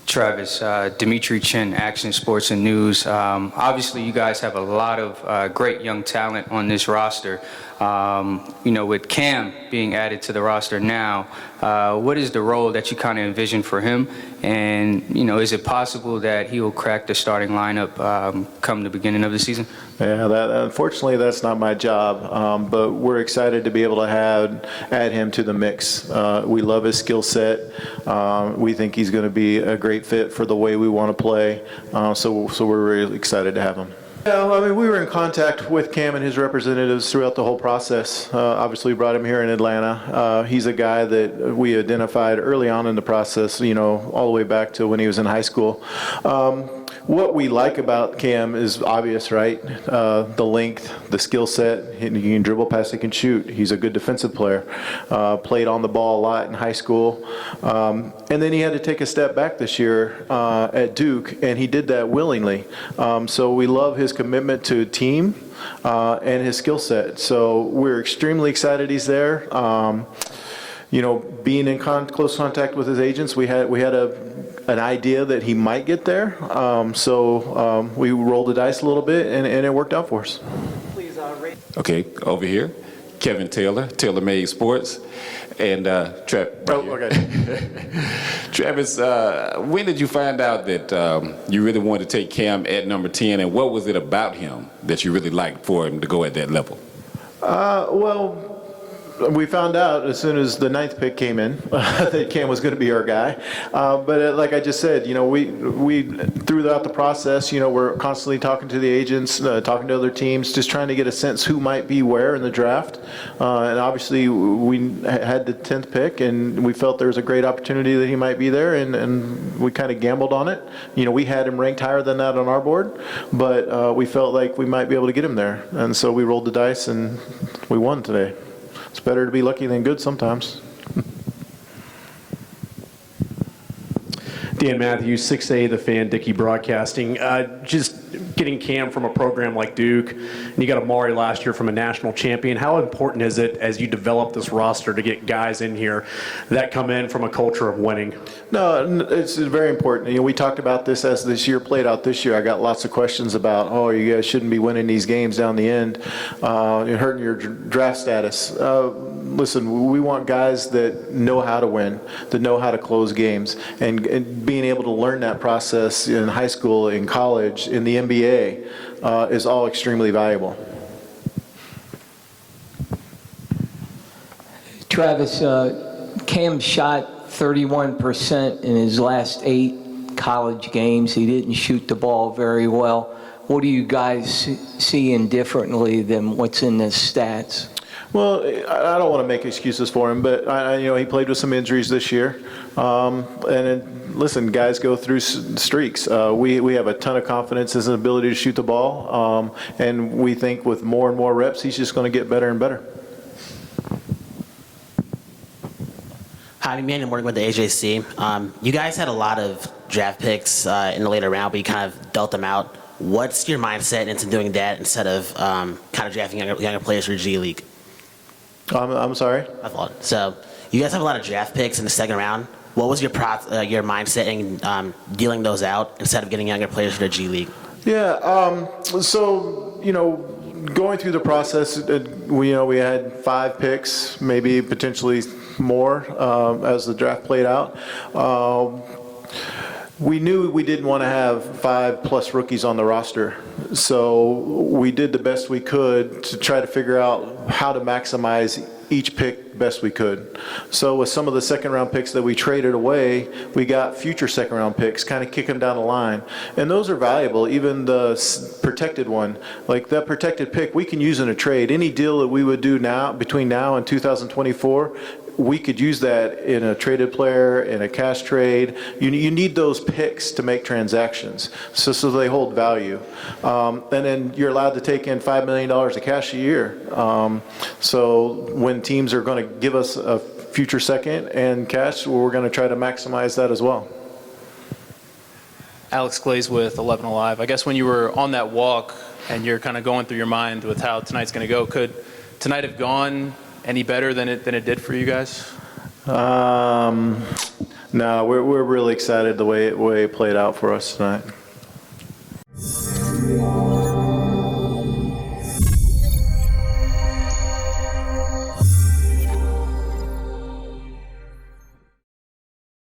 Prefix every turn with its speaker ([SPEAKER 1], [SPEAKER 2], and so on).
[SPEAKER 1] Travis, Dimitri Chen, Action Sports and News. Obviously, you guys have a lot of great young talent on this roster. With Cam being added to the roster now, what is the role that you kind of envision for him? And, is it possible that he will crack the starting lineup come the beginning of the season?
[SPEAKER 2] Yeah, unfortunately, that's not my job, but we're excited to be able to add him to the mix. We love his skill set. We think he's going to be a great fit for the way we want to play, so we're really excited to have him. Yeah, I mean, we were in contact with Cam and his representatives throughout the whole process. Obviously, we brought him here in Atlanta. He's a guy that we identified early on in the process, all the way back to when he was in high school. What we like about Cam is obvious, right? The length, the skill set. He can dribble, pass, he can shoot. He's a good defensive player. Played on the ball a lot in high school. And then he had to take a step back this year at Duke, and he did that willingly. So we love his commitment to team and his skill set. So we're extremely excited he's there. Being in close contact with his agents, we had an idea that he might get there. So we rolled the dice a little bit, and it worked out for us.
[SPEAKER 3] Okay, over here, Kevin Taylor, Taylor Made Sports, and Travis, when did you find out that you really wanted to take Cam at number 10, and what was it about him that you really liked for him to go at that level?
[SPEAKER 2] Well, we found out as soon as the 9th pick came in that Cam was going to be our guy. But like I just said, we throughout the process, we're constantly talking to the agents, talking to other teams, just trying to get a sense who might be where in the draft. And obviously, we had the 10th pick, and we felt there was a great opportunity that he might be there, and we kind of gambled on it. We had him ranked higher than that on our board, but we felt like we might be able to get him there. And so we rolled the dice, and we won today. It's better to be lucky than good sometimes.
[SPEAKER 4] Dan Matthews, 6A, The Fan, Dickey Broadcasting. Just getting Cam from a program like Duke, and you got Amari last year from a national champion. How important is it as you develop this roster to get guys in here that come in from a culture of winning?
[SPEAKER 2] No, it's very important. We talked about this as this year played out this year. I got lots of questions about, you guys shouldn't be winning these games down the end. You're hurting your draft status. Listen, we want guys that know how to win, that know how to close games, and being able to learn that process in high school, in college, in the NBA is all extremely valuable.
[SPEAKER 5] Travis, Cam shot 31% in his last 8 college games. He didn't shoot the ball very well. What do you guys see differently than what's in the stats?
[SPEAKER 2] Well, I don't want to make excuses for him, but he played with some injuries this year. Listen, guys go through streaks. We have a ton of confidence in his ability to shoot the ball, and we think with more and more reps, he's just going to get better and better.
[SPEAKER 6] Hi, I'm Manny working with the AJC. You guys had a lot of draft picks in the later round, but you kind of dealt them out. What's your mindset into doing that instead of kind of drafting younger players for G League?
[SPEAKER 2] I'm sorry?
[SPEAKER 6] My fault. So you guys have a lot of draft picks in the second round. What was your mindset in dealing those out instead of getting younger players for the G League?
[SPEAKER 2] Yeah, going through the process, we had 5 picks, maybe potentially more as the draft played out. We knew we didn't want to have 5+ rookies on the roster, so we did the best we could to try to figure out how to maximize each pick best we could. So with some of the second-round picks that we traded away, we got future second-round picks, kind of kick them down the line. And those are valuable, even the protected one. Like that protected pick, we can use in a trade. Any deal that we would do now, between now and 2024, we could use that in a traded player, in a cash trade. You need those picks to make transactions, so they hold value. And then you're allowed to take in $5 million of cash a year. So when teams are going to give us a future second and cash, we're going to try to maximize that as well.
[SPEAKER 7] Alex Glaze with 11 Alive. I guess when you were on that walk and you're kind of going through your mind with how tonight's going to go, could tonight have gone any better than it did for you guys?
[SPEAKER 2] No, we're really excited the way it played out for us tonight.